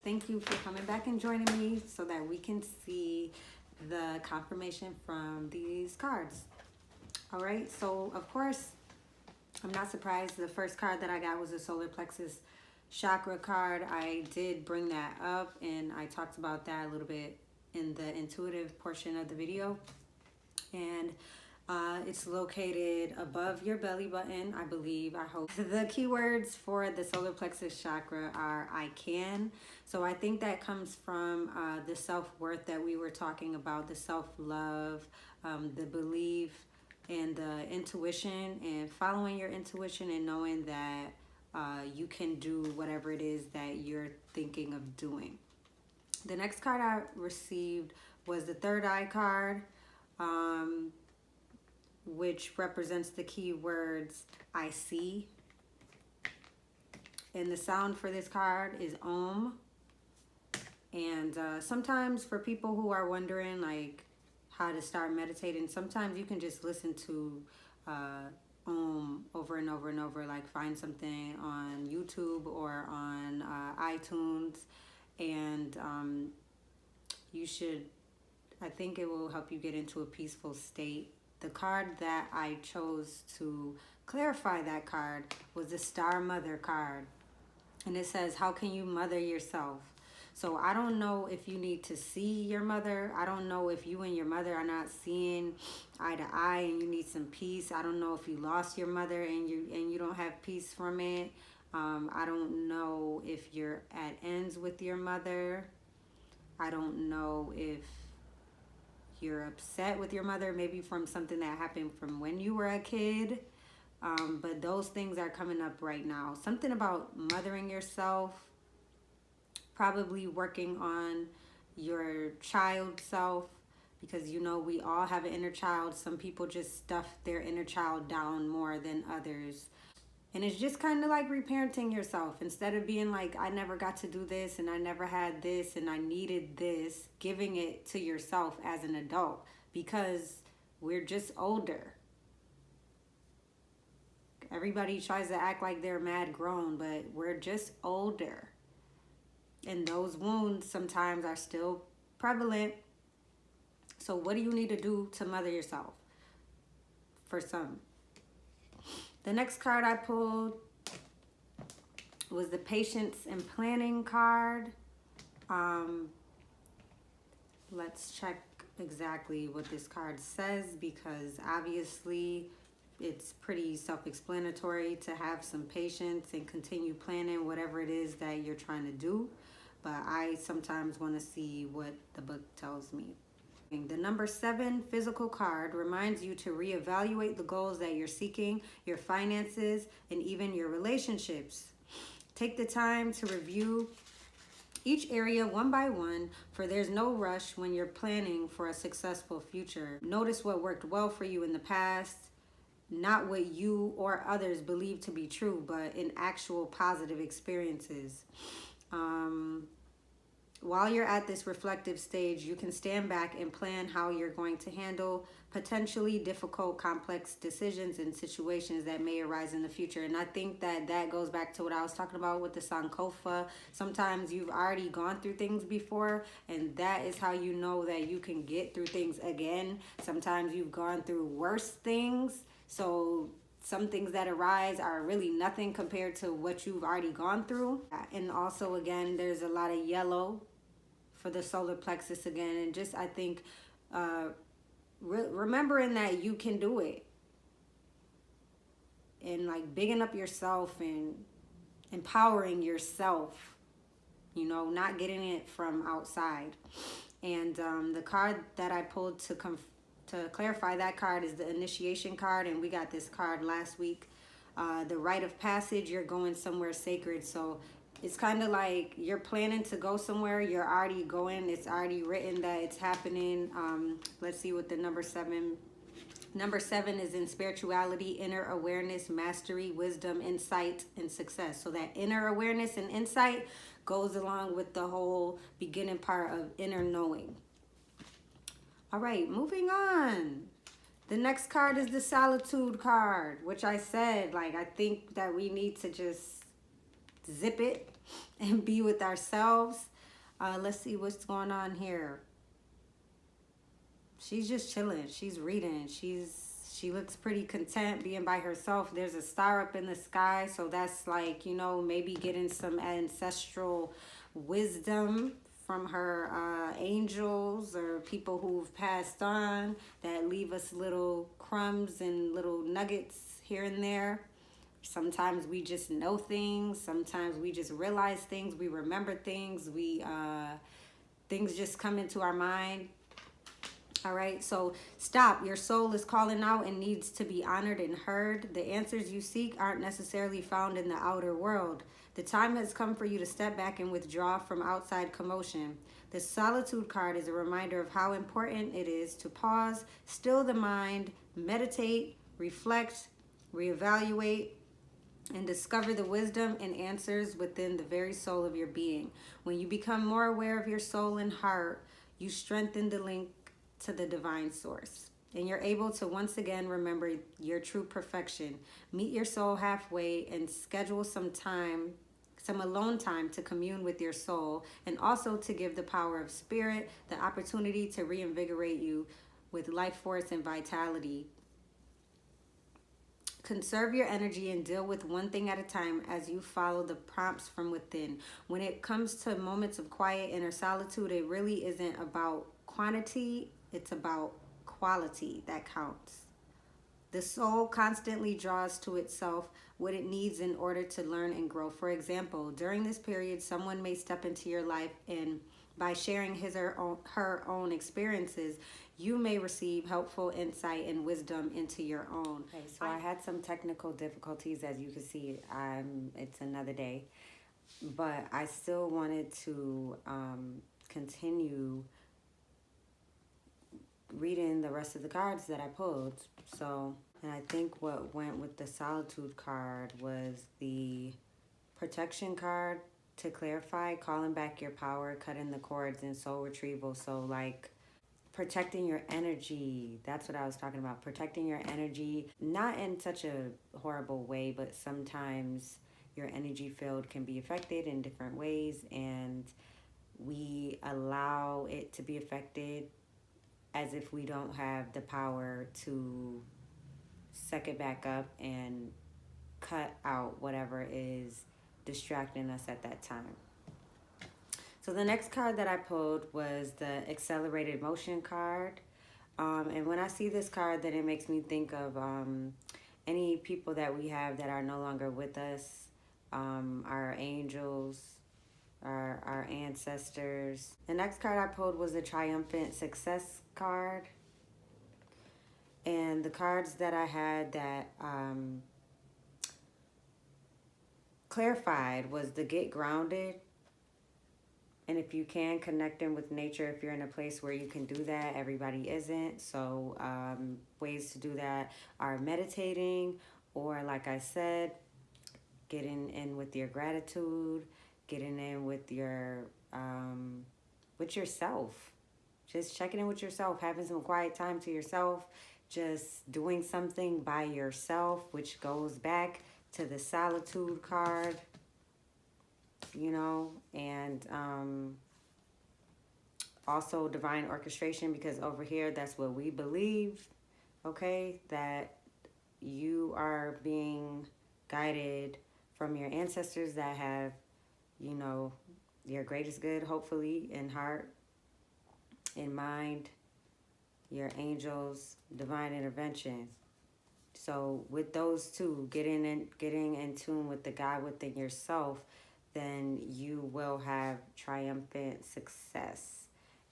Thank you for coming back and joining me so that we can see the confirmation from these cards. All right, so of course, I'm not surprised. The first card that I got was a solar plexus chakra card. I did bring that up and I talked about that a little bit in the intuitive portion of the video. And it's located above your belly button, I believe, I hope. The keywords for the solar plexus chakra are I can. So I think that comes from the self-worth that we were talking about, the self-love, the belief, and the intuition, and following your intuition and knowing that you can do whatever it is that you're thinking of doing. The next card I received was the third eye card, which represents the key words I see. And the sound for this card is Om. And sometimes for people who are wondering like how to start meditating, sometimes you can just listen to Om over and over and over, like find something on YouTube or on iTunes, and you should, I think it will help you get into a peaceful state. The card that I chose to clarify that card was the Star Mother card. And it says, how can you mother yourself? So I don't know if you need to see your mother. I don't know if you and your mother are not seeing eye to eye and you need some peace. I don't know if you lost your mother and you don't have peace from it. I don't know if you're at ends with your mother. I don't know if you're upset with your mother, maybe from something that happened from when you were a kid. But those things are coming up right now. Something about mothering yourself, probably working on your child self, because you know we all have an inner child. Some people just stuff their inner child down more than others. And it's just kind of like reparenting yourself. Instead of being like, I never got to do this and I never had this and I needed this, giving it to yourself as an adult, because we're just older. Everybody tries to act like they're mad grown, but we're just older. And those wounds sometimes are still prevalent. So what do you need to do to mother yourself? For some. The next card I pulled was the Patience and Planning card. Let's check exactly what this card says, because obviously it's pretty self-explanatory to have some patience and continue planning whatever it is that you're trying to do. But I sometimes want to see what the book tells me. The number 7 physical card reminds you to reevaluate the goals that you're seeking, your finances, and even your relationships. Take the time to review each area one by one, for there's no rush when you're planning for a successful future. Notice what worked well for you in the past, not what you or others believe to be true, but in actual positive experiences. While you're at this reflective stage, you can stand back and plan how you're going to handle potentially difficult, complex decisions and situations that may arise in the future. And I think that that goes back to what I was talking about with the Sankofa. Sometimes you've already gone through things before, and that is how you know that you can get through things again. Sometimes you've gone through worse things, so some things that arise are really nothing compared to what you've already gone through. And also, again, there's a lot of yellow for the solar plexus again. And just, I think, remembering that you can do it. And like bigging up yourself and empowering yourself. You know, not getting it from outside. And the card that I pulled to clarify that card is the initiation card, and we got this card last week. The rite of passage, you're going somewhere sacred. So it's kind of like you're planning to go somewhere, you're already going, it's already written that it's happening. Let's see what the number 7 is in spirituality, inner awareness, mastery, wisdom, insight, and success. So that inner awareness and insight goes along with the whole beginning part of inner knowing. All right, moving on. The next card is the Solitude card, which I said, like, I think that we need to just zip it and be with ourselves. Let's see what's going on here. She's just chilling. She's reading. She looks pretty content being by herself. There's a star up in the sky, so that's like, you know, maybe getting some ancestral wisdom from her angels or people who've passed on that leave us little crumbs and little nuggets here and there. Sometimes we just know things. Sometimes we just realize things. We remember things. Things just come into our mind. All right, so stop. Your soul is calling out and needs to be honored and heard. The answers you seek aren't necessarily found in the outer world. The time has come for you to step back and withdraw from outside commotion. The solitude card is a reminder of how important it is to pause, still the mind, meditate, reflect, reevaluate, and discover the wisdom and answers within the very soul of your being. When you become more aware of your soul and heart, you strengthen the link to the divine source, and you're able to once again remember your true perfection. Meet your soul halfway and schedule some alone time to commune with your soul, and also to give the power of spirit the opportunity to reinvigorate you with life force and vitality. Conserve your energy and deal with one thing at a time as you follow the prompts from within. When it comes to moments of quiet inner solitude, it really isn't about quantity, it's about quality that counts. The soul constantly draws to itself what it needs in order to learn and grow. For example, during this period, someone may step into your life, and by sharing his or her own experiences, you may receive helpful insight and wisdom into your own. Okay, so I had some technical difficulties, as you can see. It's another day, but I still wanted to continue reading the rest of the cards that I pulled. So, and I think what went with the solitude card was the protection card. To clarify, calling back your power, cutting the cords, and soul retrieval. So like protecting your energy. That's what I was talking about. Protecting your energy, not in such a horrible way, but sometimes your energy field can be affected in different ways, and we allow it to be affected as if we don't have the power to suck it back up and cut out whatever is distracting us at that time. So the next card that I pulled was the accelerated motion card. And when I see this card, then it makes me think of any people that we have that are no longer with us, our angels, our ancestors. The next card I pulled was the triumphant success card. And the cards that I had that clarified was the get grounded. And if you can, connecting with nature, if you're in a place where you can do that, everybody isn't. So ways to do that are meditating, or like I said, getting in with your gratitude, getting in with yourself. Just checking in with yourself, having some quiet time to yourself, just doing something by yourself, which goes back to the solitude card, you know, and also divine orchestration, because over here, that's what we believe, okay, that you are being guided from your ancestors that have, you know, your greatest good, hopefully, in heart, in mind, your angels, divine intervention. So with those two, getting in tune with the God within yourself, then you will have triumphant success.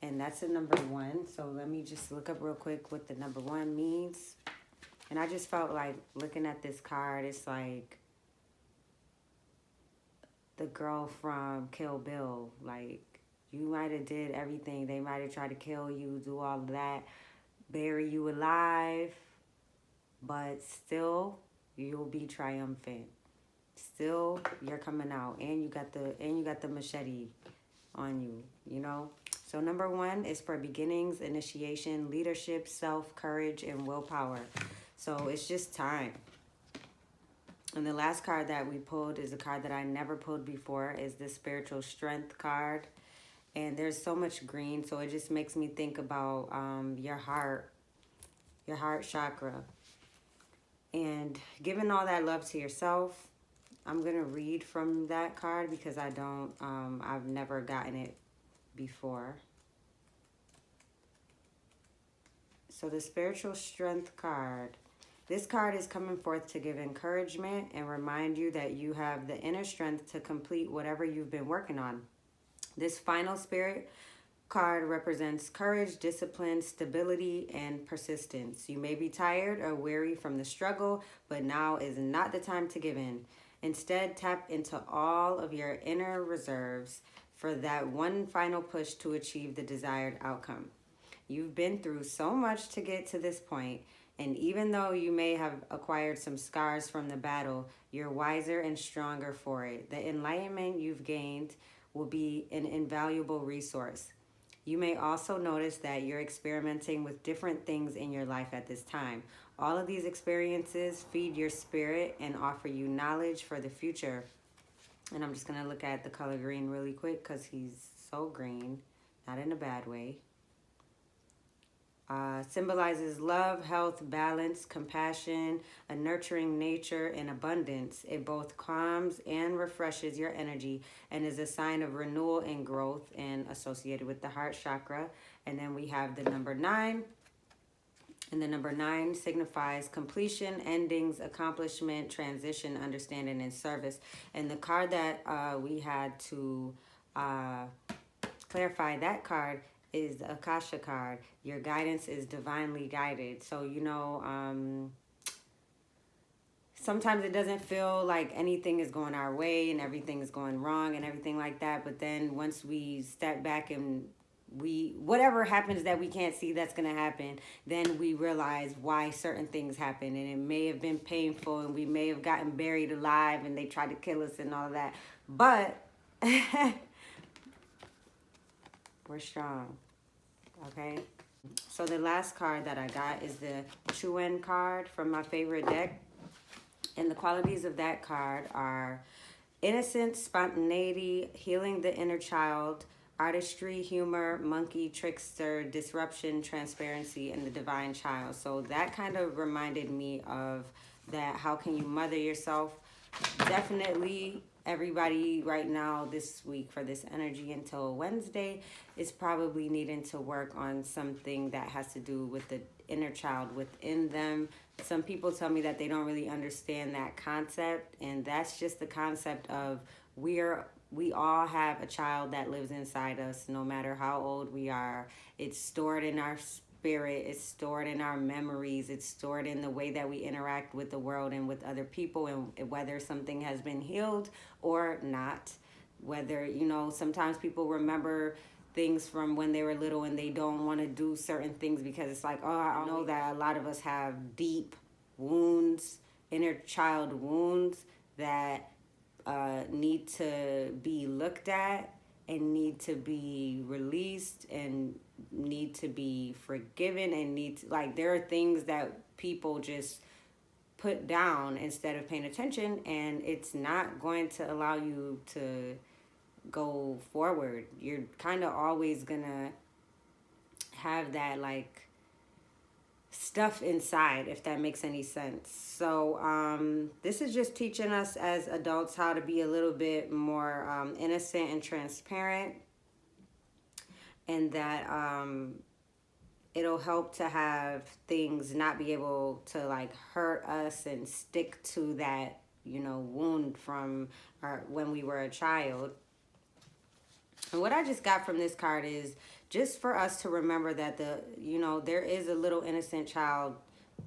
And that's the number one. So let me just look up real quick what the number one means. And I just felt like looking at this card, it's like the girl from Kill Bill. Like, you might have did everything. They might have tried to kill you, do all of that, bury you alive, but still you'll be triumphant. Still you're coming out, and you got the machete on you, you know? So number one is for beginnings, initiation, leadership, self, courage, and willpower. So it's just time. And the last card that we pulled is a card that I never pulled before, is the spiritual strength card. And there's so much green, so it just makes me think about your heart chakra. And giving all that love to yourself, I'm going to read from that card because I've never gotten it before. So the spiritual strength card. This card is coming forth to give encouragement and remind you that you have the inner strength to complete whatever you've been working on. This final spirit card represents courage, discipline, stability, and persistence. You may be tired or weary from the struggle, but now is not the time to give in. Instead, tap into all of your inner reserves for that one final push to achieve the desired outcome. You've been through so much to get to this point, and even though you may have acquired some scars from the battle, you're wiser and stronger for it. The enlightenment you've gained will be an invaluable resource. You may also notice that you're experimenting with different things in your life at this time. All of these experiences feed your spirit and offer you knowledge for the future. And I'm just going to look at the color green really quick because he's so green, not in a bad way. Symbolizes love, health, balance, compassion, a nurturing nature, and abundance. It both calms and refreshes your energy and is a sign of renewal and growth and associated with the heart chakra. And then we have the number 9. And the number 9 signifies completion, endings, accomplishment, transition, understanding, and service. And the card that we had to clarify that card is the Akasha card. Your guidance is divinely guided. So, sometimes it doesn't feel like anything is going our way and everything is going wrong and everything like that. But then once we step back and whatever happens that we can't see that's going to happen, then we realize why certain things happen. And it may have been painful and we may have gotten buried alive and they tried to kill us and all that. But we're strong. Okay, so the last card that I got is the Chuen card from my favorite deck. And the qualities of that card are innocence, spontaneity, healing the inner child, artistry, humor, monkey, trickster, disruption, transparency, and the divine child. So that kind of reminded me of that. How can you mother yourself? Definitely everybody right now this week for this energy until Wednesday is probably needing to work on something that has to do with the inner child within them. Some people tell me that they don't really understand that concept, and that's just the concept of we all have a child that lives inside us no matter how old we are. It's stored in our spirit, it's stored in our memories, it's stored in the way that we interact with the world and with other people, and whether something has been healed or not. Whether, sometimes people remember things from when they were little and they don't want to do certain things because it's like, oh, I know that a lot of us have deep wounds, inner child wounds that need to be looked at and need to be released and need to be forgiven and there are things that people just put down instead of paying attention, and it's not going to allow you to go forward. You're kind of always gonna have that stuff inside, if that makes any sense. So this is just teaching us as adults how to be a little bit more innocent and transparent, and that it'll help to have things not be able to hurt us and stick to that wound from when we were a child. And what I just got from this card is just for us to remember that there is a little innocent child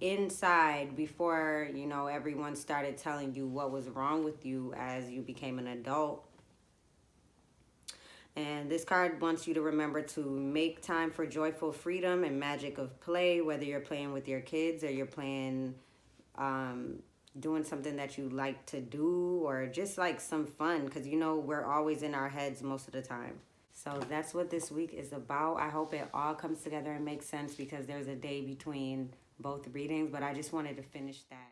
inside before, everyone started telling you what was wrong with you as you became an adult. And this card wants you to remember to make time for joyful freedom and magic of play, whether you're playing with your kids or you're playing, doing something that you like to do, or just some fun, because we're always in our heads most of the time. So that's what this week is about. I hope it all comes together and makes sense because there's a day between both readings, but I just wanted to finish that.